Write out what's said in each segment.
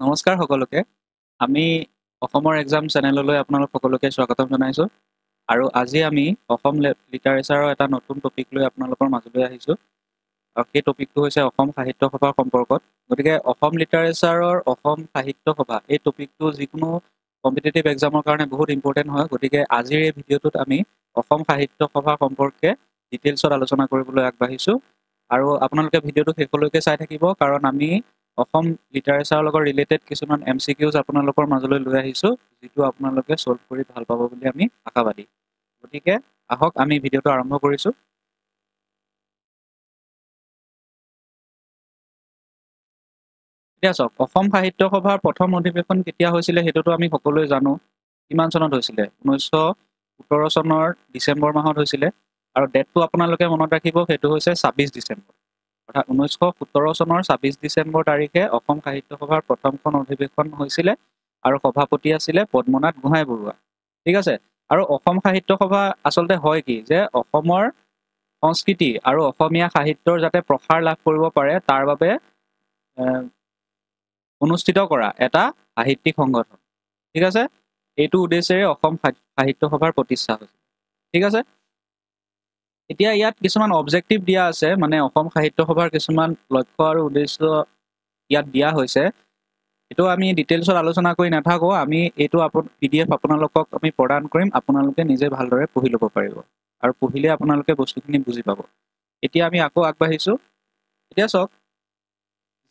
নমস্কাৰ সকলোকে আমি অসমৰ এক্সাম চেনেললৈ আপোনালোক সকলোকে স্বাগতম জনাইছোঁ আৰু আজি আমি অসম লিটাৰেচাৰৰ এটা নতুন টপিক লৈ আপোনালোকৰ মাজলৈ আহিছোঁ আৰু সেই টপিকটো হৈছে অসম সাহিত্য সভাৰ সম্পৰ্কত গতিকে অসম লিটাৰেচাৰৰ অসম সাহিত্য সভা এই টপিকটো যিকোনো কম্পিটিটিভ এক্সামৰ কাৰণে বহুত ইম্পৰ্টেণ্ট হয় গতিকে আজিৰ এই ভিডিঅ'টোত আমি অসম সাহিত্য সভা সম্পৰ্কে ডিটেইলছত আলোচনা কৰিবলৈ আগবাঢ়িছোঁ আৰু আপোনালোকে ভিডিঅ'টো শেষলৈকে চাই থাকিব কাৰণ আমি অসম লিটাৰেচাৰৰ লগত ৰিলেটেড কিছুমান MCQs আপোনালোকৰ মাজলৈ লৈ আহিছোঁ যিটো আপোনালোকে সলভ কৰি ভাল পাব বুলি আমি আশাবাদী গতিকে আহক আমি ভিডিঅ'টো আৰম্ভ কৰিছোঁ এতিয়া চাওক অসম সাহিত্য সভাৰ প্ৰথম অধিৱেশন কেতিয়া হৈছিলে সেইটোতো আমি সকলোৱে জানো কিমান চনত হৈছিলে 1917 চনৰ ডিচেম্বৰ মাহত হৈছিলে আৰু ডেটটো আপোনালোকে মনত ৰাখিব সেইটো হৈছে 26 ডিচেম্বৰ অৰ্থাৎ 1917 চনৰ 26 ডিচেম্বৰ তাৰিখে অসম সাহিত্য সভাৰ প্ৰথমখন অধিৱেশন হৈছিলে আৰু সভাপতি আছিলে পদ্মনাথ গোহাঁই বৰুৱা ঠিক আছে আৰু অসম সাহিত্য সভা আচলতে হয় কি যে অসমৰ সংস্কৃতি আৰু অসমীয়া সাহিত্যৰ যাতে প্ৰসাৰ লাভ কৰিব পাৰে তাৰ বাবে অনুষ্ঠিত কৰা এটা সাহিত্যিক সংগঠন ঠিক আছে এইটো উদ্দেশ্যেৰে অসম সাহিত্য সভাৰ প্ৰতিষ্ঠা হৈছিল ঠিক আছে এতিয়া ইয়াত কিছুমান অবজেক্টিভ দিয়া আছে মানে অসম সাহিত্য সভাৰ কিছুমান লক্ষ্য আৰু উদ্দেশ্য ইয়াত দিয়া হৈছে এইটো আমি ডিটেইলছত আলোচনা কৰি নাথাকোঁ আমি এইটো PDF আপোনালোকক আমি প্ৰদান কৰিম আপোনালোকে নিজে ভালদৰে পঢ়ি ল'ব পাৰিব আৰু পঢ়িলে আপোনালোকে বস্তুখিনি বুজি পাব এতিয়া আমি আকৌ আগবাঢ়িছোঁ এতিয়া চাওক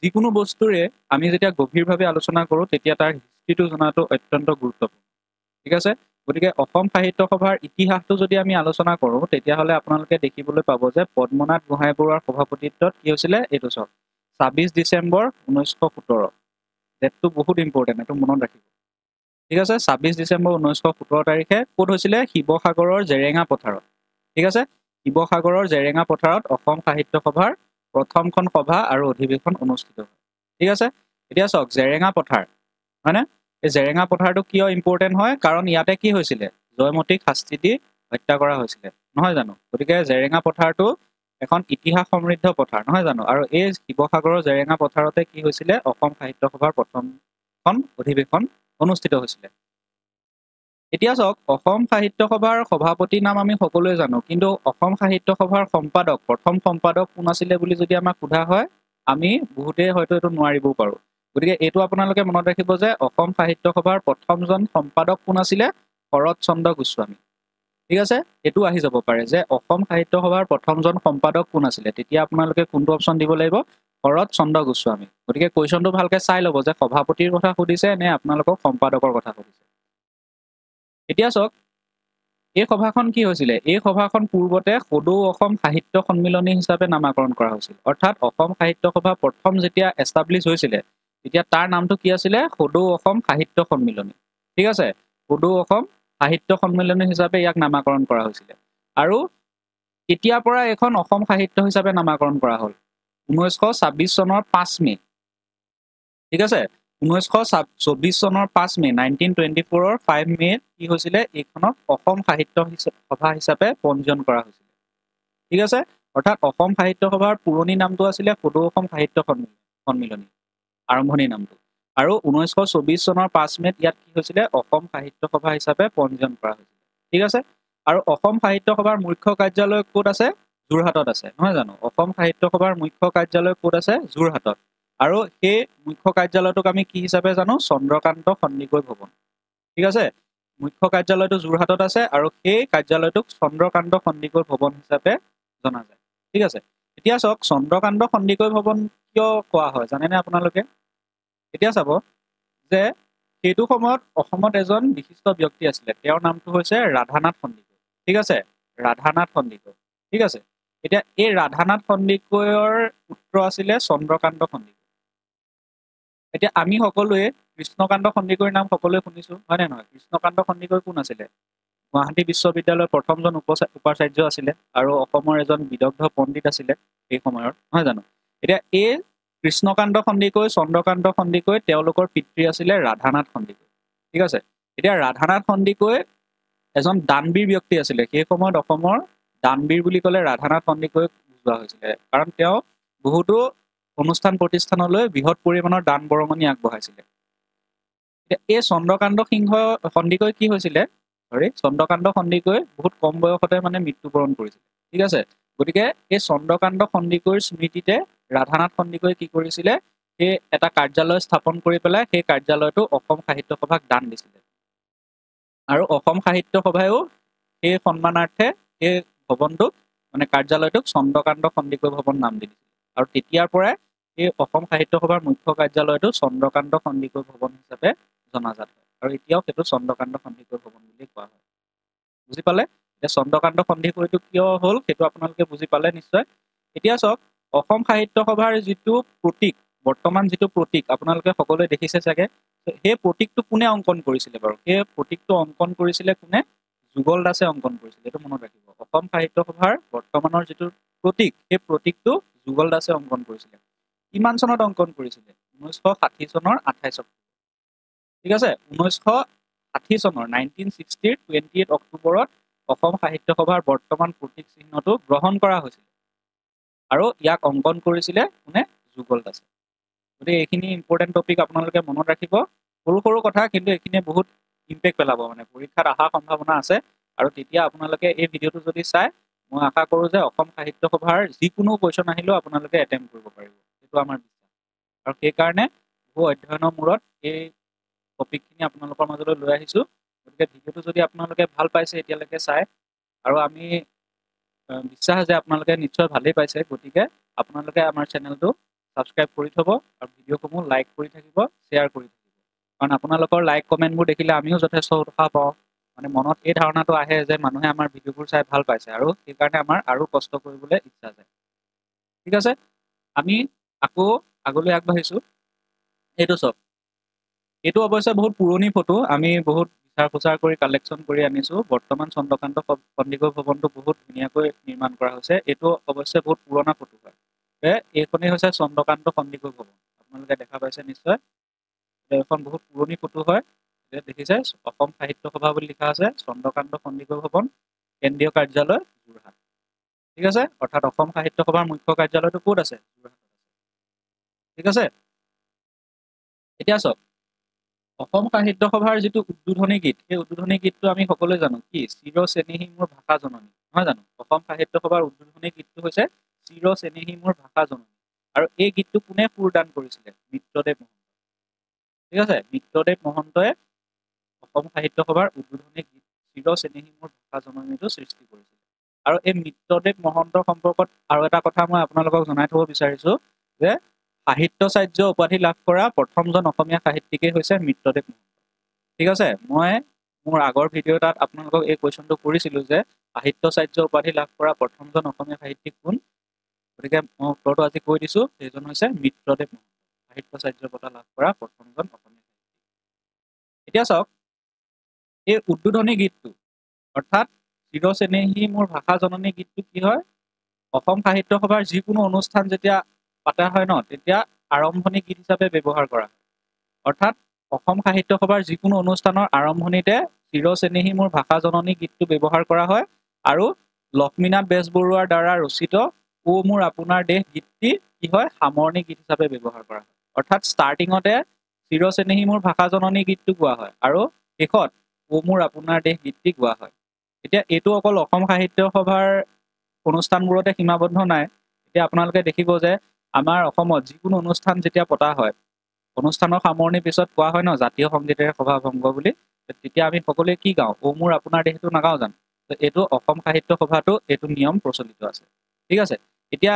যিকোনো বস্তুৰে আমি যেতিয়া গভীৰভাৱে আলোচনা কৰোঁ তেতিয়া তাৰ হিষ্ট্ৰীটো জনাটো অত্যন্ত গুৰুত্বপূৰ্ণ ঠিক আছে গতিকে অসম সাহিত্য সভাৰ ইতিহাসটো যদি আমি আলোচনা কৰোঁ তেতিয়াহ'লে আপোনালোকে দেখিবলৈ পাব যে পদ্মনাথ গোহাঁই বৰুৱাৰ সভাপতিত্বত কি হৈছিলে এইটো চাওক 26 ডিচেম্বৰ 1917 ডেটটো বহুত ইম্পৰ্টেণ্ট এইটো মনত ৰাখিব ঠিক আছে 26 ডিচেম্বৰ 1917 তাৰিখে ক'ত হৈছিলে শিৱসাগৰৰ জেৰেঙা পথাৰত ঠিক আছে শিৱসাগৰৰ জেৰেঙা পথাৰত অসম সাহিত্য সভাৰ প্ৰথমখন সভা আৰু অধিৱেশন অনুষ্ঠিত হয় ঠিক আছে এতিয়া চাওক জেৰেঙা পথাৰ হয়নে এই জেৰেঙা পথাৰটো কিয় ইম্পৰ্টেণ্ট হয় কাৰণ ইয়াতে কি হৈছিলে জয়মতীক শাস্তি দি হত্যা কৰা হৈছিলে নহয় জানো গতিকে জেৰেঙা পথাৰটো এখন ইতিহাস সমৃদ্ধ পথাৰ নহয় জানো আৰু এই শিৱসাগৰৰ জেৰেঙা পথাৰতে কি হৈছিলে অসম সাহিত্য সভাৰ প্ৰথমখন অধিৱেশন অনুষ্ঠিত হৈছিলে এতিয়া চাওক অসম সাহিত্য সভাৰ সভাপতিৰ নাম আমি সকলোৱে জানো কিন্তু অসম সাহিত্য সভাৰ সম্পাদক প্ৰথম সম্পাদক কোন আছিলে বুলি যদি আমাক সোধা হয় আমি বহুতেই হয়তো এইটো নোৱাৰিবও পাৰোঁ গতিকে এইটো আপোনালোকে মনত ৰাখিব যে অসম সাহিত্য সভাৰ প্ৰথমজন সম্পাদক কোন আছিলে শৰৎ চন্দ্ৰ গোস্বামী ঠিক আছে এইটো আহি যাব পাৰে যে অসম সাহিত্য সভাৰ প্ৰথমজন সম্পাদক কোন আছিলে তেতিয়া আপোনালোকে কোনটো অপশ্যন দিব লাগিব শৰৎ চন্দ্ৰ গোস্বামী গতিকে কুৱেশ্যনটো ভালকৈ চাই ল'ব যে সভাপতিৰ কথা সুধিছে নে আপোনালোকক সম্পাদকৰ কথা সুধিছে এতিয়া চাওক এই সভাখন কি হৈছিলে এই সভাখন পূৰ্বতে সদৌ অসম সাহিত্য সন্মিলনী হিচাপে নামাকৰণ কৰা হৈছিল অৰ্থাৎ অসম সাহিত্য সভা প্ৰথম যেতিয়া এষ্টাব্লিছ হৈছিলে তেতিয়া তাৰ নামটো কি আছিলে সদৌ অসম সাহিত্য সন্মিলনী ঠিক আছে সদৌ অসম সাহিত্য সন্মিলনী হিচাপে ইয়াক নামাকৰণ কৰা হৈছিলে আৰু কেতিয়াৰ পৰা এখন অসম সাহিত্য হিচাপে নামাকৰণ কৰা হ'ল 1926 চনৰ 5 মে ঠিক আছে 1924 চনৰ 5 মে 1924ৰ 5 মে কি হৈছিলে এইখনক অসম সাহিত্য সভা হিচাপে পঞ্জীয়ন কৰা হৈছিলে ঠিক আছে অৰ্থাৎ অসম সাহিত্য সভাৰ পুৰণি নামটো আছিলে সদৌ অসম সাহিত্য সন্মিলনী আৰম্ভণিৰ নামটো আৰু 1924 চনৰ 5 মেত ইয়াত কি হৈছিলে অসম সাহিত্য সভা হিচাপে পঞ্জীয়ন কৰা হৈছিলে ঠিক আছে আৰু অসম সাহিত্য সভাৰ মুখ্য কাৰ্যালয় ক'ত আছে যোৰহাটত আছে নহয় জানো অসম সাহিত্য সভাৰ মুখ্য কাৰ্যালয় ক'ত আছে যোৰহাটত আৰু সেই মুখ্য কাৰ্যালয়টোক আমি কি হিচাপে জানো চন্দ্ৰকান্ত সন্দিকৈ ভৱন ঠিক আছে মুখ্য কাৰ্যালয়টো যোৰহাটত আছে আৰু সেই কাৰ্যালয়টোক চন্দ্ৰকান্ত সন্দিকৈ ভৱন হিচাপে জনা যায় ঠিক আছে এতিয়া চাওক চন্দ্ৰকান্ত সন্দিকৈ ভৱন কিয় কোৱা হয় জানেনে আপোনালোকে এতিয়া চাব যে সেইটো সময়ত অসমত এজন বিশিষ্ট ব্যক্তি আছিলে তেওঁৰ নামটো হৈছে ৰাধানাথ সন্দিকৈ ঠিক আছে ৰাধানাথ সন্দিকৈ ঠিক আছে এতিয়া এই ৰাধানাথ সন্দিকৈৰ পুত্ৰ আছিলে চন্দ্ৰকান্ত সন্দিকৈ এতিয়া আমি সকলোৱে কৃষ্ণকান্ত সন্দিকৈৰ নাম সকলোৱে শুনিছোঁ হয় নে নহয় কৃষ্ণকান্ত সন্দিকৈ কোন আছিলে গুৱাহাটী বিশ্ববিদ্যালয়ৰ প্ৰথমজন উপাচাৰ্য আছিলে আৰু অসমৰ এজন বিদগ্ধ পণ্ডিত আছিলে সেই সময়ত নহয় জানো এতিয়া এই কৃষ্ণকান্ত সন্দিকৈ চন্দ্ৰকান্ত সন্দিকৈ তেওঁলোকৰ পিতৃ আছিলে ৰাধানাথ সন্দিকৈ ঠিক আছে এতিয়া ৰাধানাথ সন্দিকৈ এজন দানবীৰ ব্যক্তি আছিলে সেই সময়ত অসমৰ দানবীৰ বুলি ক'লে ৰাধানাথ সন্দিকৈ বুজোৱা হৈছিলে কাৰণ তেওঁ বহুতো অনুষ্ঠান প্ৰতিষ্ঠানলৈ বৃহৎ পৰিমাণৰ দান বৰঙণি আগবঢ়াইছিলে এই চন্দ্ৰকান্ত সিংহ সন্দিকৈ কি হৈছিলে চন্দ্ৰকান্ত সন্দিকৈ বহুত কম বয়সতে মানে মৃত্যুবৰণ কৰিছিল ঠিক আছে গতিকে এই চন্দ্ৰকান্ত সন্দিকৈৰ স্মৃতিতে ৰাধানাথ সন্দিকৈ কি কৰিছিলে সেই এটা কাৰ্যালয় স্থাপন কৰি পেলাই সেই কাৰ্যালয়টো অসম সাহিত্য সভাক দান দিছিলে আৰু অসম সাহিত্য সভায়ো সেই সন্মানাৰ্থে সেই ভৱনটোক মানে কাৰ্যালয়টোক চন্দ্ৰকান্ত সন্দিকৈ ভৱন নাম দি দিছিলে আৰু তেতিয়াৰ পৰাই এই অসম সাহিত্য সভাৰ মুখ্য কাৰ্যালয়টো চন্দ্ৰকান্ত সন্দিকৈ ভৱন হিচাপে জনাজাত হয় আৰু এতিয়াও সেইটো চন্দ্ৰকান্ত সন্দিকৈ ভৱন বুলি কোৱা হয় বুজি পালে এতিয়া চন্দ্ৰকান্ত সন্দিকৈটো কিয় হ'ল সেইটো আপোনালোকে বুজি পালে নিশ্চয় এতিয়া চাওক অসম সাহিত্য সভাৰ যিটো প্ৰতীক বৰ্তমান যিটো প্ৰতীক আপোনালোকে সকলোৱে দেখিছে চাগে সেই প্ৰতীকটো কোনে অংকন কৰিছিলে বাৰু সেই প্ৰতীকটো অংকন কৰিছিলে কোনে যুগল দাসে অংকন কৰিছিলে এইটো মনত ৰাখিব অসম সাহিত্য সভাৰ বৰ্তমানৰ যিটো প্ৰতীক সেই প্ৰতীকটো যুগল দাসে অংকন কৰিছিলে কিমান চনত অংকন কৰিছিলে 1960 চনৰ 28 অক্টোবৰ ঠিক আছে 1960 চনৰ 1960 28 অক্টোবৰত অসম সাহিত্য সভাৰ বৰ্তমান প্ৰতীক চিহ্নটো গ্ৰহণ কৰা হৈছিল আৰু ইয়াক অংকন কৰিছিলে কোনে যুগল দাসে গতিকে এইখিনি ইম্পৰ্টেণ্ট টপিক আপোনালোকে মনত ৰাখিব সৰু সৰু কথা কিন্তু এইখিনিয়ে বহুত ইম্পেক্ট পেলাব মানে পৰীক্ষাত অহাৰ সম্ভাৱনা আছে আৰু তেতিয়া আপোনালোকে এই ভিডিঅ'টো যদি চাই মই আশা কৰোঁ যে অসম সাহিত্য সভাৰ যিকোনো কুৱেশ্যন আহিলেও আপোনালোকে এটেম্প কৰিব পাৰিব সেইটো আমাৰ বিশ্বাস আৰু সেইকাৰণে বহু অধ্যয়নৰ মূৰত এই টপিকখিনি আপোনালোকৰ মাজলৈ লৈ আহিছোঁ গতিকে ভিডিঅ'টো যদি আপোনালোকে ভাল পাইছে এতিয়ালৈকে চাই আৰু আমি বিশ্বাস যে আপোনালোকে নিশ্চয় ভালেই পাইছে গতিকে আপোনালোকে আমাৰ চেনেলটো ছাবস্ক্ৰাইব কৰি থ'ব আৰু ভিডিঅ'সমূহ লাইক কৰি থাকিব শ্বেয়াৰ কৰি থাকিব কাৰণ আপোনালোকৰ লাইক কমেণ্টবোৰ দেখিলে আমিও যথেষ্ট উৎসাহ পাওঁ মানে মনত এই ধাৰণাটো আহে যে মানুহে আমাৰ ভিডিঅ'বোৰ চাই ভাল পাইছে আৰু সেইকাৰণে আমাৰ আৰু কষ্ট কৰিবলৈ ইচ্ছা যায় ঠিক আছে আমি আকৌ আগলৈ আগবাঢ়িছোঁ এইটো চাওক এইটো অৱশ্যে বহুত পুৰণি ফটো আমি বহুত বিচাৰ খোচাৰ কৰি কালেকশ্যন কৰি আনিছোঁ বৰ্তমান চন্দ্ৰকান্ত সন্দিকৈ ভৱনটো বহুত ধুনীয়াকৈ নিৰ্মাণ কৰা হৈছে এইটো অৱশ্যে বহুত পুৰণা ফটো হয় এইখনেই হৈছে চন্দ্ৰকান্ত সন্দিকৈ ভৱন আপোনালোকে দেখা পাইছে নিশ্চয় এইখন বহুত পুৰণি ফটো হয় দেখিছে অসম সাহিত্য সভা বুলি লিখা আছে চন্দ্ৰকান্ত সন্দিকৈ ভৱন কেন্দ্ৰীয় কাৰ্যালয় যোৰহাট ঠিক আছে অৰ্থাৎ অসম সাহিত্য সভাৰ মুখ্য কাৰ্যালয়টো ক'ত আছে যোৰহাটত আছে ঠিক আছে এতিয়া চাওক অসম সাহিত্য সভাৰ যিটো উদ্বোধনী গীত সেই উদ্বোধনী গীতটো আমি সকলোৱে জানো কি চিৰ চেনেহী মোৰ ভাষা জননী নহয় জানো অসম সাহিত্য সভাৰ উদ্বোধনী গীতটো হৈছে চিৰ চেনেহী মোৰ ভাষা জননী আৰু এই গীতটো কোনে সুৰদান কৰিছিলে মিত্ৰদেৱ মহন্ত ঠিক আছে মিত্ৰদেৱ মহন্তই অসম সাহিত্য সভাৰ উদ্বোধনী গীত চিৰ চেনেহী মোৰ ভাষা জননীটো সৃষ্টি কৰিছিলে আৰু এই মিত্ৰদেৱ মহন্তৰ সম্পৰ্কত আৰু এটা কথা মই আপোনালোকক জনাই থব বিচাৰিছোঁ যে সাহিত্যাচাৰ্য উপাধি লাভ কৰা প্ৰথমজন অসমীয়া সাহিত্যিকেই হৈছে মিত্ৰদেৱ মহন্ত ঠিক আছে মই মোৰ আগৰ ভিডিঅ' এটাত আপোনালোকক এই কুৱেশ্যনটো কৰিছিলোঁ যে সাহিত্যাচাৰ্য উপাধি লাভ কৰা প্ৰথমজন অসমীয়া সাহিত্যিক কোন গতিকে মই উত্তৰটো আজি কৈ দিছোঁ সেইজন হৈছে মিত্ৰদেৱ মহন্ত সাহিত্যাচাৰ্য বঁটা লাভ কৰা প্ৰথমজন অসমীয়া সাহিত্যিক এতিয়া চাওক এই উদ্বোধনী গীতটো অৰ্থাৎ চিৰ চেনেহী মোৰ ভাষা জননী গীতটো কি হয় অসম সাহিত্য সভাৰ যিকোনো অনুষ্ঠান যেতিয়া পাতা হয় ন তেতিয়া আৰম্ভণি গীত হিচাপে ব্যৱহাৰ কৰা হয় অৰ্থাৎ অসম সাহিত্য সভাৰ যিকোনো অনুষ্ঠানৰ আৰম্ভণিতে চিৰ চেনেহী মোৰ ভাষা জননী গীতটো ব্যৱহাৰ কৰা হয় আৰু লক্ষ্মীনাথ বেজবৰুৱাৰ দ্বাৰা ৰচিত ও মোৰ আপোনাৰ দেশ গীতটি কি হয় সামৰণি গীত হিচাপে ব্যৱহাৰ কৰা হয় অৰ্থাৎ ষ্টাৰ্টিঙতে চিৰ চেনেহী মোৰ ভাষা জননী গীতটো গোৱা হয় আৰু শেষত ও মোৰ আপোনাৰ দেশ গীতটি গোৱা হয় এতিয়া এইটো অকল অসম সাহিত্য সভাৰ অনুষ্ঠানবোৰতে সীমাবদ্ধ নাই এতিয়া আপোনালোকে দেখিব যে আমাৰ অসমত যিকোনো অনুষ্ঠান যেতিয়া পতা হয় অনুষ্ঠানৰ সামৰণিৰ পিছত কোৱা হয় ন জাতীয় সংগীতেৰে সভা ভংগ বুলি তেতিয়া আমি সকলোৱে কি গাওঁ ও মোৰ আপোনাৰ দেশটো নাগাওঁ জানো এইটো অসম সাহিত্য সভাতো এইটো নিয়ম প্ৰচলিত আছে ঠিক আছে এতিয়া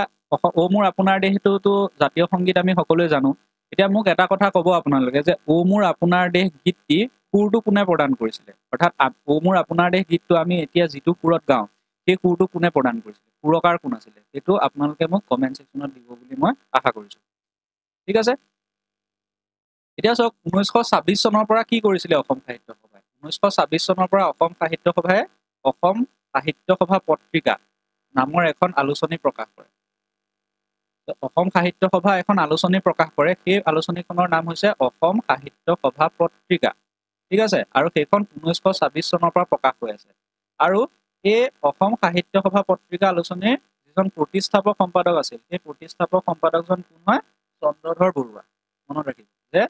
ও মোৰ আপোনাৰ দেশটোতো জাতীয় সংগীত আমি সকলোৱে জানো এতিয়া মোক এটা কথা ক'ব আপোনালোকে যে ও মোৰ আপোনাৰ দেশ গীতটি সুৰটো কোনে প্ৰদান কৰিছিলে অৰ্থাৎ ও মোৰ আপোনাৰ দেশ গীতটো আমি এতিয়া যিটো সুৰত গাওঁ সেই সুৰটো কোনে প্ৰদান কৰিছিলে সুৰকাৰ কোন আছিলে সেইটো আপোনালোকে মোক কমেণ্ট ছেকশ্যনত দিব বুলি মই আশা কৰিছোঁ ঠিক আছে এতিয়া চাওক 1926 চনৰ পৰা কি কৰিছিলে অসম সাহিত্য সভাই 1926 চনৰ পৰা অসম সাহিত্য সভাই অসম সাহিত্য সভা পত্ৰিকা নামৰ এখন আলোচনী প্ৰকাশ কৰে অসম সাহিত্য সভা এখন আলোচনী প্ৰকাশ কৰে সেই আলোচনীখনৰ নাম হৈছে অসম সাহিত্য সভা পত্ৰিকা ঠিক আছে আৰু সেইখন 1926 চনৰ পৰা প্ৰকাশ হৈ আছে আৰু এই অসম সাহিত্য সভা পত্ৰিকা আলোচনীৰ যিজন প্ৰতিষ্ঠাপক সম্পাদক আছিল সেই প্ৰতিষ্ঠাপক সম্পাদকজন কোন হয় চন্দ্ৰধৰ বৰুৱা মনত ৰাখিব যে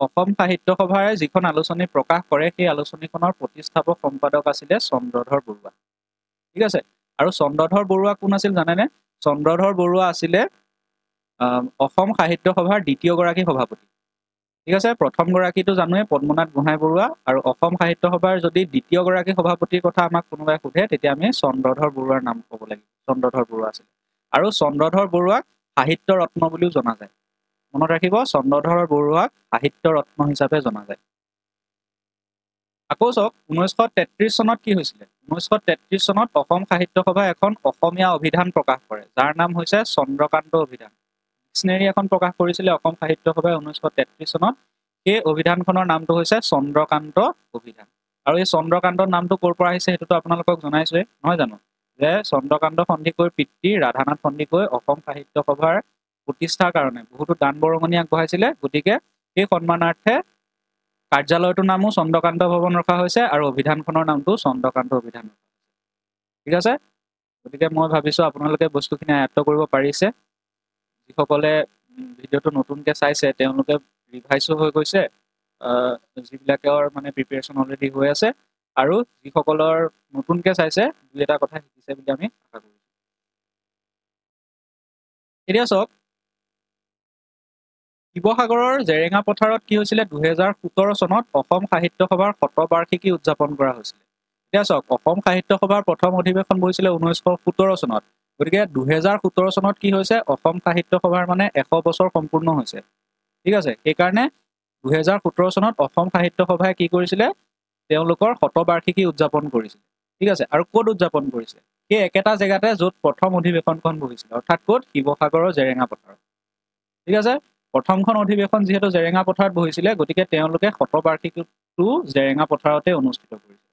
অসম সাহিত্য সভাৰে যিখন আলোচনী প্ৰকাশ কৰে সেই আলোচনীখনৰ প্ৰতিষ্ঠাপক সম্পাদক আছিলে চন্দ্ৰধৰ বৰুৱা। ঠিক আছে, আৰু চন্দ্ৰধৰ বৰুৱা কোন আছিল জানেনে? চন্দ্ৰধৰ বৰুৱা আছিলে অসম সাহিত্য সভাৰ দ্বিতীয়গৰাকী সভাপতি। ঠিক আছে, প্ৰথম গৰাকীটো জানোৱে পদ্মনাথ গোহাঁই বৰুৱা, আৰু অসম সাহিত্য সভাৰ যদি দ্বিতীয়গৰাকী সভাপতিৰ কথা আমাক কোনোবাই সোধে তেতিয়া আমি চন্দ্ৰধৰ বৰুৱাৰ নাম ক'ব লাগিব। চন্দ্ৰধৰ বৰুৱা আছিল, আৰু চন্দ্ৰধৰ বৰুৱাক সাহিত্য ৰত্ন বুলিও জনা যায়। মনত ৰাখিব, চন্দ্ৰধৰ বৰুৱাক সাহিত্য ৰত্ন হিচাপে জনা যায়। আকৌ চাওক 1933 চনত কি হৈছিলে? 1933 চনত অসম সাহিত্য সভাই এখন অসমীয়া অভিধান প্ৰকাশ কৰে, যাৰ নাম হৈছে চন্দ্ৰকান্ত অভিধান। ডিক্সনেৰী এখন প্ৰকাশ কৰিছিলে অসম সাহিত্য সভাই 1933 চনত। সেই অভিধানখনৰ নামটো হৈছে চন্দ্ৰকান্ত অভিধান। আৰু এই চন্দ্ৰকান্ত নামটো ক'ৰ পৰা আহিছে সেইটোতো আপোনালোকক জনাইছোৱে, নহয় জানো? যে চন্দ্ৰকান্ত সন্দিকৈৰ পিতৃ ৰাধানাথ সন্দিকৈ অসম সাহিত্য সভাৰ প্ৰতিষ্ঠাৰ কাৰণে বহুতো দান বৰঙণি আগবঢ়াইছিলে, গতিকে সেই সন্মানাৰ্থে কাৰ্যালয়টোৰ নামো চন্দ্ৰকান্ত ভৱন ৰখা হৈছে আৰু অভিধানখনৰ নামটো চন্দ্ৰকান্ত অভিধান। ঠিক আছে, গতিকে মই ভাবিছোঁ আপোনালোকে বস্তুখিনি আয়ত্ব কৰিব পাৰিছে। যিসকলে ভিডিঅ'টো নতুনকৈ চাইছে তেওঁলোকে ৰিভাইজো হৈ গৈছে, যিবিলাকৰ মানে প্ৰিপেৰেশ্যন অলৰেডি হৈ আছে, আৰু যিসকলৰ নতুনকৈ চাইছে দুই এটা কথা শিকিছে বুলি আমি আশা কৰিছোঁ। এতিয়া চাওক, শিৱসাগৰৰ জেৰেঙা পথাৰত কি হৈছিলে? 2017 চনত অসম সাহিত্য সভাৰ শতবাৰ্ষিকী উদযাপন কৰা হৈছিলে। এতিয়া চাওক, অসম সাহিত্য সভাৰ প্ৰথম অধিৱেশন বহিছিলে 1917 চনত। গতিকে 2017 চনত কি হৈছে? অসম সাহিত্য সভাৰ মানে 100 বছৰ সম্পূৰ্ণ হৈছে। ঠিক আছে, সেইকাৰণে 2017 চনত অসম সাহিত্য সভাই কি কৰিছিলে? তেওঁলোকৰ শতবাৰ্ষিকী উদযাপন কৰিছিলে। ঠিক আছে, আৰু ক'ত উদযাপন কৰিছে? সেই একেটা জেগাতে য'ত প্ৰথম অধিৱেশনখন বহিছিলে, অৰ্থাৎ ক'ত? শিৱসাগৰৰ জেৰেঙা পথাৰত। ঠিক আছে, প্ৰথমখন অধিৱেশন যিহেতু জেৰেঙা পথাৰত বহিছিলে, গতিকে তেওঁলোকে শতবাৰ্ষিকীটো জেৰেঙা পথাৰতে অনুষ্ঠিত কৰিছে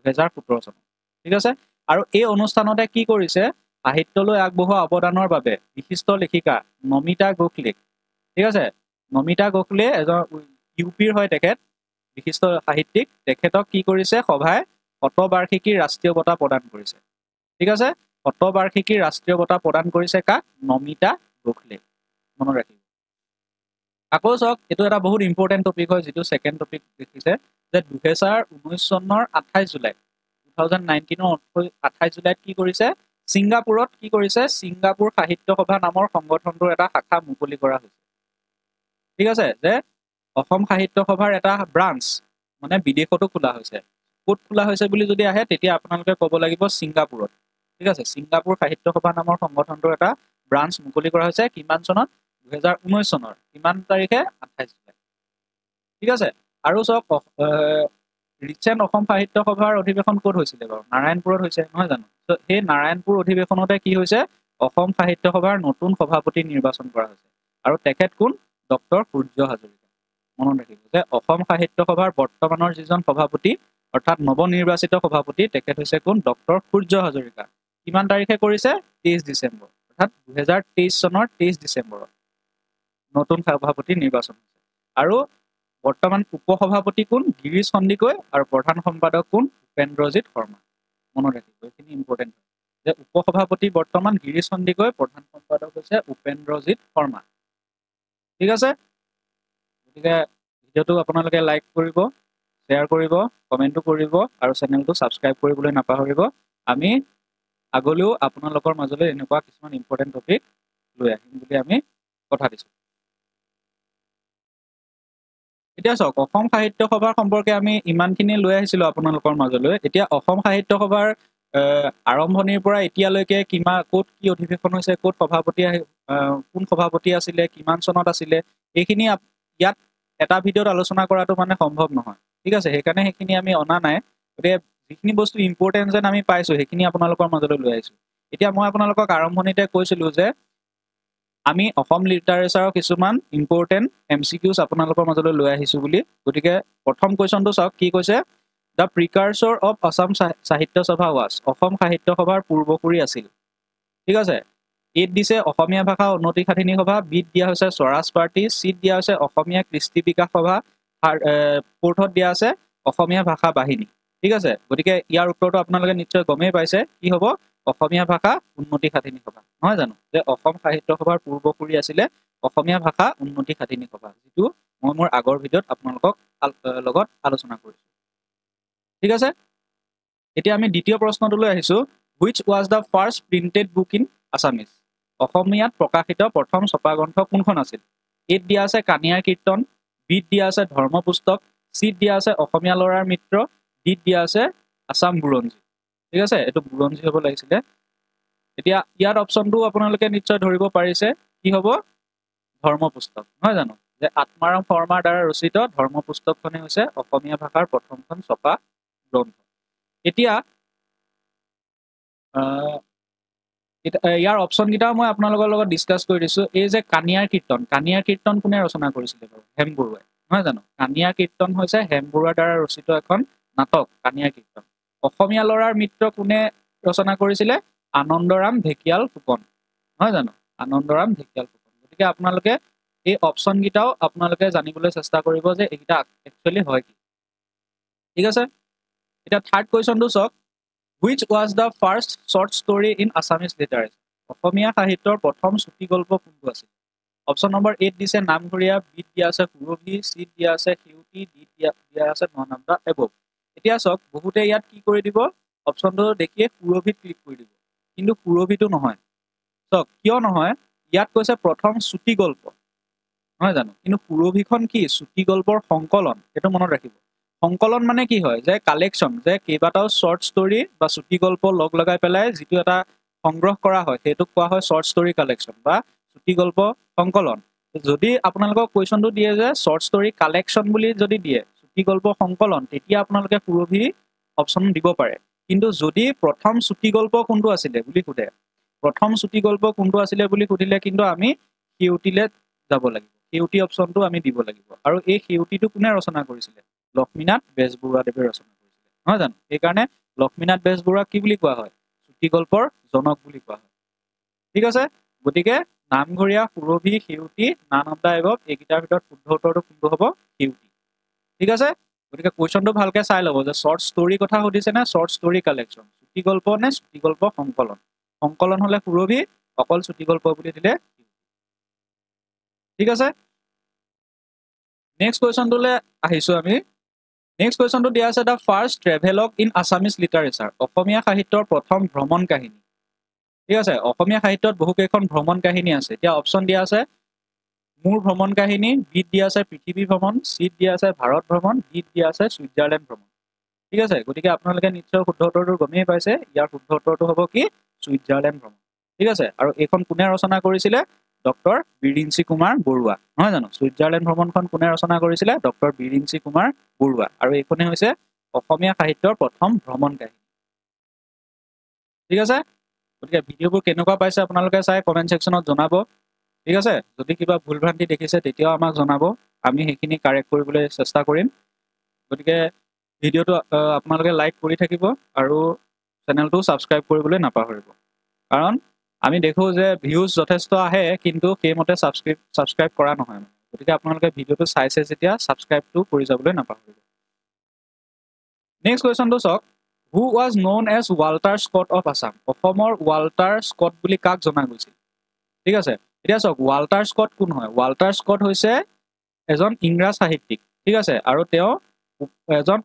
2017 চনত। ঠিক আছে, আৰু এই অনুষ্ঠানতে কি কৰিছে? সাহিত্যলৈ আগবঢ়োৱা অৱদানৰ বাবে বিশিষ্ট লেখিকা নমিতা গোখলেক, ঠিক আছে, নমিতা গোখলে এজন ইউপিৰ হয় তেখেত, বিশিষ্ট সাহিত্যিক। তেখেতক কি কৰিছে? সভাই শতবাৰ্ষিকীৰ ৰাষ্ট্ৰীয় বঁটা প্ৰদান কৰিছে। ঠিক আছে, শতবাৰ্ষিকীৰ ৰাষ্ট্ৰীয় বঁটা প্ৰদান কৰিছে কাক? নমিতা গোখলেক। মনত ৰাখিব। আকৌ চাওক, এইটো এটা বহুত ইম্পৰ্টেণ্ট টপিক হয়, যিটো ছেকেণ্ড টপিক দেখিছে যে 2019 চনৰ 28 জুলাই 2019 28 জুলাইত কি কৰিছে? ছিংগাপুৰত কি কৰিছে? ছিংগাপুৰ সাহিত্য সভা নামৰ সংগঠনটোৰ এটা শাখা মুকলি কৰা হৈছে। ঠিক আছে, যে অসম সাহিত্য সভাৰ এটা ব্ৰাঞ্চ মানে বিদেশতো খোলা হৈছে। ক'ত খোলা হৈছে বুলি যদি আহে তেতিয়া আপোনালোকে ক'ব লাগিব ছিংগাপুৰত। ঠিক আছে, ছিংগাপুৰ সাহিত্য সভা নামৰ সংগঠনটোৰ এটা ব্ৰাঞ্চ মুকলি কৰা হৈছে। কিমান চনত? 2019 চনৰ কিমান তাৰিখে? 28 জুলাই। ঠিক আছে, আৰু চাওক, ৰিচেণ্ট অসম সাহিত্য সভাৰ অধিৱেশন ক'ত হৈছিলে বাৰু? নাৰায়ণপুৰত হৈছে, নহয় জানো? সেই নাৰায়ণপুৰ অধিৱেশনতে কি হৈছে? অসম সাহিত্য সভাৰ নতুন সভাপতি নিৰ্বাচন কৰা হৈছে, আৰু তেখেত কোন? ডক্টৰ সূৰ্য হাজৰিকা। মনত ৰাখিব যে অসম সাহিত্য সভাৰ বৰ্তমানৰ যিজন সভাপতি অৰ্থাৎ নৱনিৰ্বাচিত সভাপতি, তেখেত হৈছে কোন? ডক্টৰ সূৰ্য হাজৰিকা। কিমান তাৰিখে কৰিছে? 23 ডিচেম্বৰ, অৰ্থাৎ 2023 চনৰ 23 ডিচেম্বৰত নতুন সভাপতি নিৰ্বাচন হৈছে। আৰু বৰ্তমান উপসভাপতি কোন? গিৰীশ সন্দিকৈ, আৰু প্ৰধান সম্পাদক কোন? উপেন্দ্ৰজিৎ শৰ্মা। মনত ৰাখিব, এইখিনি ইম্পৰ্টেণ্ট যে উপসভাপতি বৰ্তমান গিৰীশ সন্দিকৈ, প্ৰধান সম্পাদক হৈছে উপেন্দ্ৰজিৎ শৰ্মা। ঠিক আছে, গতিকে ভিডিঅ'টো আপোনালোকে লাইক কৰিব, শ্বেয়াৰ কৰিব, কমেণ্টো কৰিব, আৰু চেনেলটো ছাবস্ক্ৰাইব কৰিবলৈ নাপাহৰিব। আমি আগলৈও আপোনালোকৰ মাজলৈ এনেকুৱা কিছুমান ইম্পৰ্টেণ্ট টপিক লৈ আহিম বুলি আমি কথা দিছোঁ। এতিয়া চাওক, অসম সাহিত্য সভাৰ সম্পৰ্কে আমি ইমানখিনি লৈ আহিছিলোঁ আপোনালোকৰ মাজলৈ। এতিয়া অসম সাহিত্য সভাৰ আৰম্ভণিৰ পৰা এতিয়ালৈকে ক'ত কি অধিৱেশন হৈছে, ক'ত সভাপতি কোন সভাপতি আছিলে, কিমান চনত আছিলে, এইখিনি ইয়াত এটা ভিডিঅ'ত আলোচনা কৰাটো মানে সম্ভৱ নহয়। ঠিক আছে, সেইকাৰণে সেইখিনি আমি অনা নাই। গতিকে যিখিনি বস্তু ইম্পৰ্টেণ্ট যেন আমি পাইছোঁ সেইখিনি আপোনালোকৰ মাজলৈ লৈ আহিছোঁ। এতিয়া মই আপোনালোকক আৰম্ভণিতে কৈছিলোঁ যে আমি অসম লিটাৰেচাৰৰ কিছুমান ইম্পৰ্টেণ্ট MCQs আপোনালোকৰ মাজলৈ লৈ আহিছোঁ বুলি। গতিকে প্ৰথম কুৱেশ্যনটো চাওক, কি কৈছে? দ্য প্ৰিকাৰ্চৰ অফ আছাম সাহিত্য সভা ৱাজ, অসম সাহিত্য সভাৰ পূৰ্বসূৰী আছিল। ঠিক আছে, এত দিছে অসমীয়া ভাষা উন্নতি সাধিনী সভা, বিত দিয়া হৈছে স্বৰাজ পাৰ্টি, চিত দিয়া হৈছে অসমীয়া কৃষ্টি বিকাশ সভা, ফ'ৰ্থত দিয়া আছে অসমীয়া ভাষা বাহিনী। ঠিক আছে, গতিকে ইয়াৰ উত্তৰটো আপোনালোকে নিশ্চয় গমেই পাইছে, কি হ'ব? অসমীয়া ভাষা উন্নতি সাধিনী সভা, নহয় জানো? যে অসম সাহিত্য সভাৰ পূৰ্বসূৰী আছিলে অসমীয়া ভাষা উন্নতি সাধিনী সভা, যিটো মই মোৰ আগৰ ভিডিঅ'ত আপোনালোকক লগত আলোচনা কৰিছোঁ। ঠিক আছে, এতিয়া আমি দ্বিতীয় প্ৰশ্নটোলৈ আহিছোঁ। Which was the first printed book in Assamese? অসমীয়াত প্ৰকাশিত প্ৰথম ছপা গ্ৰন্থ কোনখন আছিল? এত দিয়া আছে কানিয়াৰ কীৰ্তন, বিত দিয়া আছে ধৰ্ম পুস্তক, চিত দিয়া আছে অসমীয়া ল'ৰাৰ মিত্ৰ, ডিত দিয়া আছে আছাম বুৰঞ্জী। ঠিক আছে, এইটো বুৰঞ্জী হ'ব লাগিছিলে। এতিয়া ইয়াত অপশ্যনটো আপোনালোকে নিশ্চয় ধৰিব পাৰিছে, কি হ'ব? ধৰ্ম পুস্তক, নহয় জানো? যে আত্মাৰাম শৰ্মাৰ দ্বাৰা ৰচিত ধৰ্ম পুস্তকখনে হৈছে অসমীয়া ভাষাৰ প্ৰথমখন ছপা গ্ৰন্থ। এতিয়া ইয়াৰ অপশ্যনকেইটাও মই আপোনালোকৰ লগত ডিছকাছ কৰি দিছোঁ। এই যে কানিয়াৰ কীৰ্তন কোনে ৰচনা কৰিছিলে বাৰু? হেম বৰুৱাই, নহয় জানো? কানিয়াৰ কীৰ্তন হৈছে হেম বৰুৱাৰ দ্বাৰা ৰচিত এখন নাটক, কানিয়াৰ কীৰ্তন। অসমীয়া ল'ৰাৰ মিত্ৰ কোনে ৰচনা কৰিছিলে? আনন্দৰাম ঢেকিয়াল ফুকন, নহয় জানো? আনন্দৰাম ঢেকিয়াল ফুকন। গতিকে আপোনালোকে এই অপশ্যনকেইটাও আপোনালোকে জানিবলৈ চেষ্টা কৰিব যে এইকেইটা একচুৱেলি হয় কি। ঠিক আছে, এতিয়া থাৰ্ড কুৱেশ্যনটো চাওক। Which was the first short story in Assamese literature? অসমীয়া সাহিত্যৰ প্ৰথম চুটি গল্প কোনটো আছিল? অপশ্যন নম্বৰ এত দিছে নামঘৰীয়া, বিত দিয়া আছে সুৰভি, চিত দিয়া আছে সেউতী, ডিত দিয়া আছে নন অফ দ্য এবভ। এতিয়া চাওক, বহুতে ইয়াত কি কৰি দিব? অপশ্যনটো দেখিয়ে সুৰভিত ক্লিক কৰি দিব, কিন্তু সুৰভিটো নহয়। চাওক কিয় নহয়, ইয়াত কৈছে প্ৰথম চুটি গল্প, নহয় জানো? কিন্তু সুৰভিখন কি? চুটি গল্পৰ সংকলন, সেইটো মনত ৰাখিব। সংকলন মানে কি হয়? যে কালেকশ্যন, যে কেইবাটাও শ্বৰ্ট ষ্টৰী বা চুটি গল্প লগ লগাই পেলাই যিটো এটা সংগ্ৰহ কৰা হয়, সেইটোক কোৱা হয় শ্বৰ্ট ষ্টৰী কালেকশ্যন বা চুটি গল্প সংকলন। যদি আপোনালোকক কুৱেশ্যনটো দিয়ে যে শ্বৰ্ট ষ্টৰী কালেকশ্যন বুলি যদি দিয়ে, চুটি গল্প সংকলন, তেতিয়া আপোনালোকে সুৰভি অপশ্যন দিব পাৰে। কিন্তু যদি প্ৰথম চুটি গল্প কোনটো আছিলে বুলি সোধে, প্ৰথম চুটি গল্প কোনটো আছিলে বুলি সুধিলে কিন্তু আমি সেউতীলৈ যাব লাগিব। সেউতী অপশ্যনটো আমি দিব লাগিব। আৰু এই সেউতীটো কোনে ৰচনা কৰিছিলে? লক্ষ্মীনাথ বেজবৰুৱাদেৱে ৰচনা কৰিছিলে, নহয় জানো? সেইকাৰণে লক্ষ্মীনাথ বেজবৰুৱাক কি বুলি কোৱা হয়? চুটি গল্পৰ জনক বুলি কোৱা হয়। ঠিক আছে, গতিকে নামঘৰীয়া, সুৰভি, সেউতী, নান অফ দ্য এবভ, এইকেইটাৰ ভিতৰত শুদ্ধ উত্তৰটো কোনটো হ'ব? সেউতী। ঠিক আছে, গতিকে কুৱেশ্যনটো ভালকে চাই ল'ব যে শ্বৰ্ট ষ্টৰী কথা সুধিছে নে শ্বৰ্ট ষ্টৰী কালেকশ্যন, চুটি গল্প নে চুটি গল্প সংকলন। সংকলন হ'লে সুৰভি, অকল চুটি গল্প বুলি দিলে। ঠিক আছে, নেক্সট কুৱেশ্যনটোলৈ আহিছোঁ আমি। নেক্সট কুৱেশ্যনটো দিয়া আছে the first travelogue in Assamese literature? অসমীয়া সাহিত্যৰ প্ৰথম ভ্ৰমণ কাহিনী। ঠিক আছে, অসমীয়া সাহিত্যত বহুকেইখন ভ্ৰমণ কাহিনী আছে। এতিয়া অপশ্যন দিয়া আছে মোৰ ভ্ৰমণ কাহিনী, বিত দিয়া আছে পৃথিৱী ভ্ৰমণ, চিত দিয়া আছে ভাৰত ভ্ৰমণ, ডিত দিয়া আছে ছুইজাৰলেণ্ড ভ্ৰমণ। ঠিক আছে, গতিকে আপোনালোকে নিশ্চয় শুদ্ধ উত্তৰটো গমেই পাইছে। ইয়াৰ শুদ্ধ উত্তৰটো হ'ব কি? ছুইজাৰলেণ্ড ভ্ৰমণ। ঠিক আছে, আৰু এইখন কোনে ৰচনা কৰিছিলে? ডক্টৰ বিৰিঞ্চি কুমাৰ বৰুৱা, নহয় জানো? ছুইজাৰলেণ্ড ভ্ৰমণখন কোনে ৰচনা কৰিছিলে? ডক্টৰ বিৰিঞ্চি কুমাৰ বৰুৱা। আৰু এইখনে হৈছে অসমীয়া সাহিত্যৰ প্ৰথম ভ্ৰমণ কাহিনী। ঠিক আছে, গতিকে ভিডিঅ'বোৰ কেনেকুৱা পাইছে আপোনালোকে চাই কমেণ্ট ছেকশ্যনত জনাব। ঠিক আছে, যদি কিবা ভুল ভ্ৰান্তি দেখিছে তেতিয়াও আমাক জনাব, আমি সেইখিনি কাৰেক্ট কৰিবলৈ চেষ্টা কৰিম। গতিকে ভিডিঅ'টো আপোনালোকে লাইক কৰি থাকিব আৰু চেনেলটো ছাবস্ক্ৰাইব কৰিবলৈ নাপাহৰিব। কাৰণ আমি দেখোঁ যে ভিউজ যথেষ্ট আহে, কিন্তু সেইমতে ছাবস্ক্ৰাইব কৰা নহয়। গতিকে আপোনালোকে ভিডিঅ'টো চাইছে যেতিয়া ছাবস্ক্ৰাইবটো কৰি যাবলৈ নাপাহৰিব। নেক্সট কুৱেশ্যনটো চাওক। Who was known as Walter Scott of Assam? অসমৰ ৱাল্টাৰ স্কট বুলি কাক জনা গৈছিল? ঠিক আছে, এতিয়া চাওক ৱাল্টাৰ স্কট কোন হয়? ৱাল্টাৰ স্কট হৈছে এজন ইংৰাজ সাহিত্যিক। ঠিক আছে, আৰু তেওঁ এজন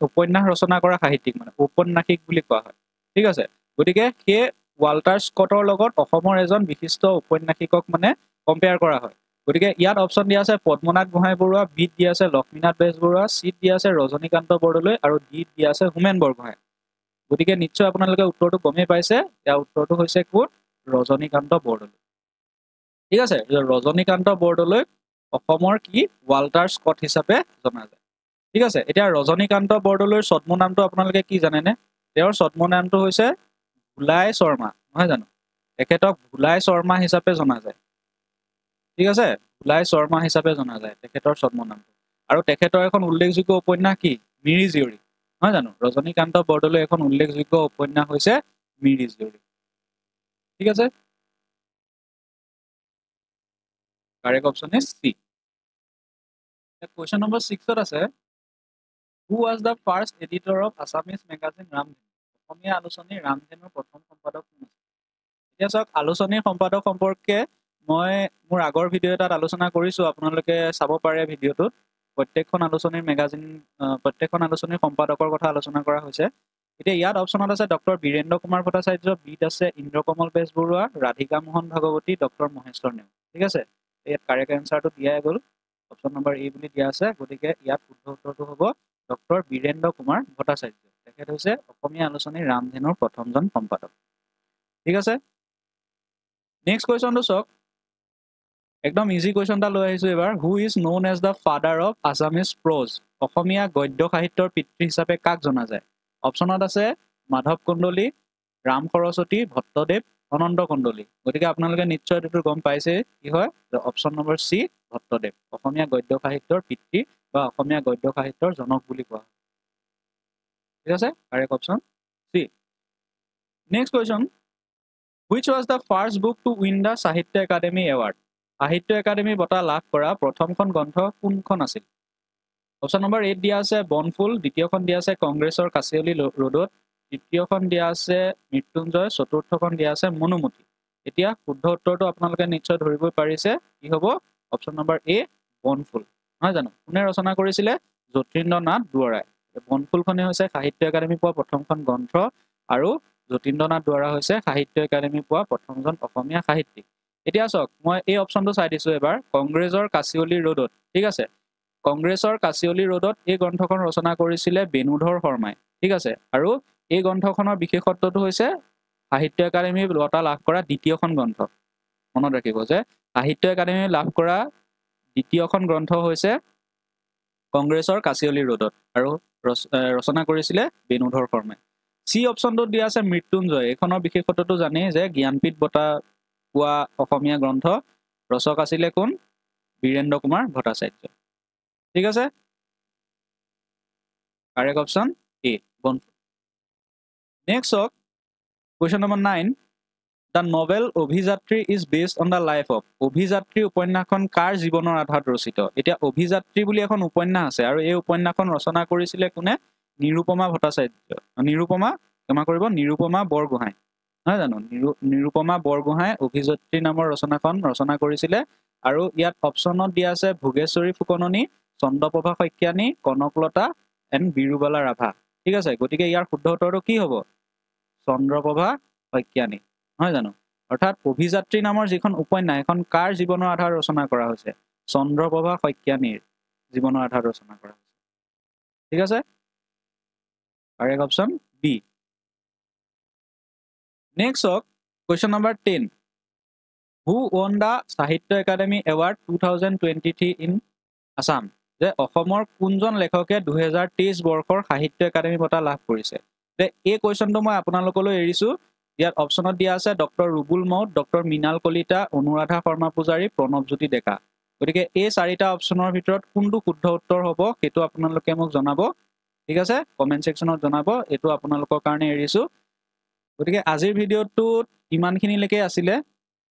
উপন্যাস ৰচনা কৰা সাহিত্যিক, মানে ঔপন্যাসিক বুলি কোৱা হয়। ঠিক আছে, গতিকে সেই ৱাল্টাৰ স্কটৰ লগত অসমৰ এজন বিশিষ্ট ঔপন্যাসিকক মানে কম্পেয়াৰ কৰা হয়। গতিকে ইয়াত অপশ্যন দিয়া আছে পদ্মনাথ গোহাঁই বৰুৱা, বিত দিয়া আছে লক্ষ্মীনাথ বেজবৰুৱা, চিত দিয়া আছে ৰজনীকান্ত বৰদলৈ, আৰু ডিত দিয়া আছে হোমেন বৰগোহাঁই। গতিকে নিশ্চয় আপোনালোকে উত্তৰটো গমেই পাইছে। ইয়াৰ উত্তৰটো হৈছে কোন? ৰজনীকান্ত বৰদলৈ। ঠিক আছে, ৰজনীকান্ত বৰদলৈ অসমৰ কি? ৱাল্টাৰ স্কট হিচাপে জনা যায়। ঠিক আছে, এতিয়া ৰজনীকান্ত বৰদলৈৰ ছদ্ম নামটো আপোনালোকে কি জানেনে? তেওঁৰ ছদ্ম নামটো হৈছে ভোলাই শৰ্মা, নহয় জানো? তেখেতক ভোলাই শৰ্মা হিচাপে জনা যায়। ঠিক আছে, ভোলাই শৰ্মা হিচাপে জনা যায় তেখেতৰ ছদ্ম নামটো। আৰু তেখেতৰ এখন উল্লেখযোগ্য উপন্যাস কি? মিৰি জীয়ৰী, নহয় জানো? ৰজনীকান্ত বৰদলৈ এখন উল্লেখযোগ্য উপন্যাস হৈছে মিৰি জীয়ৰী। ঠিক আছে, correct option is C. Question number 6ত আছে who was the first editor of Assamese magazine Ramdhenu? অসমীয়া আলোচনী ৰামধেনুৰ প্ৰথম সম্পাদক কোন আছিল? এতিয়া চাওক, আলোচনীৰ সম্পাদক সম্পৰ্কে মই মোৰ আগৰ ভিডিঅ' এটাত আলোচনা কৰিছোঁ, আপোনালোকে চাব পাৰে ভিডিঅ'টোত। প্ৰত্যেকখন আলোচনীৰ সম্পাদকৰ কথা আলোচনা কৰা হৈছে। এতিয়া ইয়াত অপশ্যনত আছে ডক্টৰ বীৰেন্দ্ৰ কুমাৰ ভট্টাচাৰ্য, বিত আছে ইন্দ্ৰকমল বেজবৰুৱা, ৰাধিকা মোহন ভাগৱতী, ডক্টৰ মহেশ্বৰ নেওগ। ঠিক আছে, ইয়াত কাৰেক্ট এনচাৰটো দিয়াই গ'ল, অপশ্যন নম্বৰ এ বুলি দিয়া আছে। গতিকে ইয়াত শুদ্ধ উত্তৰটো হ'ব ডক্টৰ বীৰেন্দ্ৰ কুমাৰ ভট্টাচাৰ্য। তেখেত হৈছে অসমীয়া আলোচনী ৰামধেনুৰ প্ৰথমজন সম্পাদক। ঠিক আছে, নেক্সট কুৱেশ্যনটো চাওক, একদম ইজি কুৱেশ্যন এটা লৈ আহিছোঁ এইবাৰ। Who is known as the father of Assamese prose? অসমীয়া গদ্য সাহিত্যৰ পিতৃ হিচাপে কাক জনা যায়? অপশ্যনত আছে মাধৱ কন্দলী, ৰাম সৰস্বতী, ভট্টদেৱ, অনন্ত কন্দলী। গতিকে আপোনালোকে নিশ্চয় এইটো গম পাইছে কি হয়, অপশ্যন নম্বৰ চি ভট্টদেৱ। অসমীয়া গদ্য সাহিত্যৰ পিতৃ বা অসমীয়া গদ্য সাহিত্যৰ জনক বুলি কোৱা হয়। ঠিক আছে, correct option C. Next question, which was the first book to win the সাহিত্য একাডেমী এৱাৰ্ড? সাহিত্য একাডেমী বঁটা লাভ কৰা প্ৰথমখন গ্ৰন্থ কোনখন আছিল? অপশ্যন নম্বৰ এত দিয়া আছে বনফুল, দ্বিতীয়খন দিয়া আছে কংগ্ৰেছৰ কাচিয়লি ৰোডত, তৃতীয়খন দিয়া আছে মৃত্যুঞ্জয়, চতুৰ্থখন দিয়া আছে মনুমতি। এতিয়া শুদ্ধ উত্তৰটো আপোনালোকে নিশ্চয় ধৰিবই পাৰিছে, কি হ'ব? অপশ্যন নম্বৰ এ বনফুল, নহয় জানো? কোনে ৰচনা কৰিছিলে? যতীন্দ্ৰ নাথ দুৱৰাই। বনফুলখনে হৈছে সাহিত্য একাডেমী পোৱা প্ৰথমখন গ্ৰন্থ, আৰু যতীন্দ্ৰ নাথ দুৱৰা হৈছে সাহিত্য একাডেমী পোৱা প্ৰথমজন অসমীয়া সাহিত্যিক। এতিয়া চাওক, মই এই অপশ্যনটো চাই দিছোঁ এবাৰ, কংগ্ৰেছৰ কাচিয়লি ৰোডত। ঠিক আছে, কংগ্ৰেছৰ কাচিয়লি ৰোডত এই গ্ৰন্থখন ৰচনা কৰিছিলে বেণুধৰ শৰ্মাই। ঠিক আছে, আৰু এই গ্ৰন্থখনৰ বিশেষত্বটো হৈছে সাহিত্য একাডেমী বঁটা লাভ কৰা দ্বিতীয়খন গ্ৰন্থ। মনত ৰাখিব যে সাহিত্য একাডেমী লাভ কৰা দ্বিতীয়খন গ্ৰন্থ হৈছে কংগ্ৰেছৰ কাচিয়লি ৰোডত, আৰু ৰচনা কৰিছিলে বেণুধৰ শৰ্মাই। চি অপশ্যনটোত দিয়া আছে মৃত্যুঞ্জয়। এইখনৰ বিশেষত্বটো জানেই যে জ্ঞানপীঠ বঁটা পোৱা অসমীয়া গ্ৰন্থ, ৰচক আছিলে কোন? বীৰেন্দ্ৰ কুমাৰ ভট্টাচাৰ্য। ঠিক আছে, correct option A Banaphool. Next চাওক, question number 9, the novel Abhijatri is based on the life of? Abhijatri উপন্যাসখন কাৰ জীৱনৰ আধাৰত ৰচিত? এতিয়া অভিযাত্ৰী বুলি এখন উপন্যাস আছে, আৰু এই উপন্যাসখন ৰচনা কৰিছিলে কোনে? নিৰুপমা ভট্টাচাৰ্য, নিৰুপমা বৰগোহাঁই, নহয় জানো? নিৰুপমা বৰগোহাঁই অভিযাত্ৰী নামৰ ৰচনাখন ৰচনা কৰিছিলে। আৰু ইয়াত অপশ্যনত দিয়া আছে ভোগেশ্বৰী ফুকননী, চন্দ্ৰপ্ৰভা শইকীয়ানী, কনকলতা এণ্ড বিৰুবালা ৰাভা। ঠিক আছে, গতিকে ইয়াৰ শুদ্ধ উত্তৰটো কি হ'ব? চন্দ্ৰপ্ৰভা শইকীয়ানী, নহয় জানো? অৰ্থাৎ অভিযাত্ৰী নামৰ যিখন উপন্যাস, এখন কাৰ জীৱনৰ আধাৰত ৰচনা কৰা হৈছে? চন্দ্ৰপ্ৰভা শইকীয়ানীৰ জীৱনৰ আধাৰত ৰচনা কৰা হৈছে। ঠিক আছে, কাৰেক্ট অপশ্যন বি। নেক্সট চাওক, question number 10, who one the সাহিত্য একাডেমী এৱাৰ্ড 2023 ইন আছাম? যে অসমৰ কোনজন লেখকে 2023 বৰ্ষৰ সাহিত্য একাডেমী বঁটা লাভ কৰিছে? যে এই কুৱেশ্যনটো মই আপোনালোকলৈ এৰিছোঁ। ইয়াত অপশ্যনত দিয়া আছে ডক্টৰ ৰুবুল মাউত, ডক্টৰ মৃণাল কলিতা, অনুৰাধা শৰ্মা পূজাৰী, প্ৰণৱজ্যোতি ডেকা। গতিকে এই 4টা অপশ্যনৰ ভিতৰত কোনটো শুদ্ধ উত্তৰ হ'ব সেইটো আপোনালোকে মোক জনাব। ঠিক আছে, কমেণ্ট ছেকশ্যনত জনাব। এইটো আপোনালোকৰ কাৰণে এৰিছোঁ। গতিকে আজিৰ ভিডিঅ'টোত ইমানখিনিলৈকে আছিলে।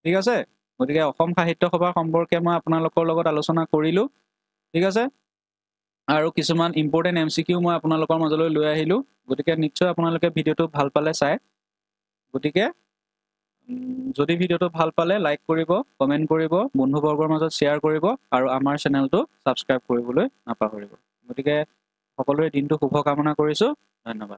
ঠিক আছে, গতিকে অসম সাহিত্য সভা সম্পৰ্কে মই আপোনালোকৰ লগত আলোচনা কৰিলোঁ। ঠিক আছে, আৰু কিছুমান ইম্পৰ্টেণ্ট MCQ মই আপোনালোকৰ মাজলৈ লৈ আহিলোঁ। গতিকে নিশ্চয় আপোনালোকে ভিডিঅ'টো ভাল পালে চাই। গতিকে যদি ভিডিঅ'টো ভাল পালে লাইক কৰিব, কমেণ্ট কৰিব, বন্ধুবৰ্গৰ মাজত শ্বেয়াৰ কৰিব, আৰু আমাৰ চেনেলটো ছাবস্ক্ৰাইব কৰিবলৈ নাপাহৰিব। গতিকে সকলোৰে দিনটো শুভ কামনা কৰিছোঁ। ধন্যবাদ।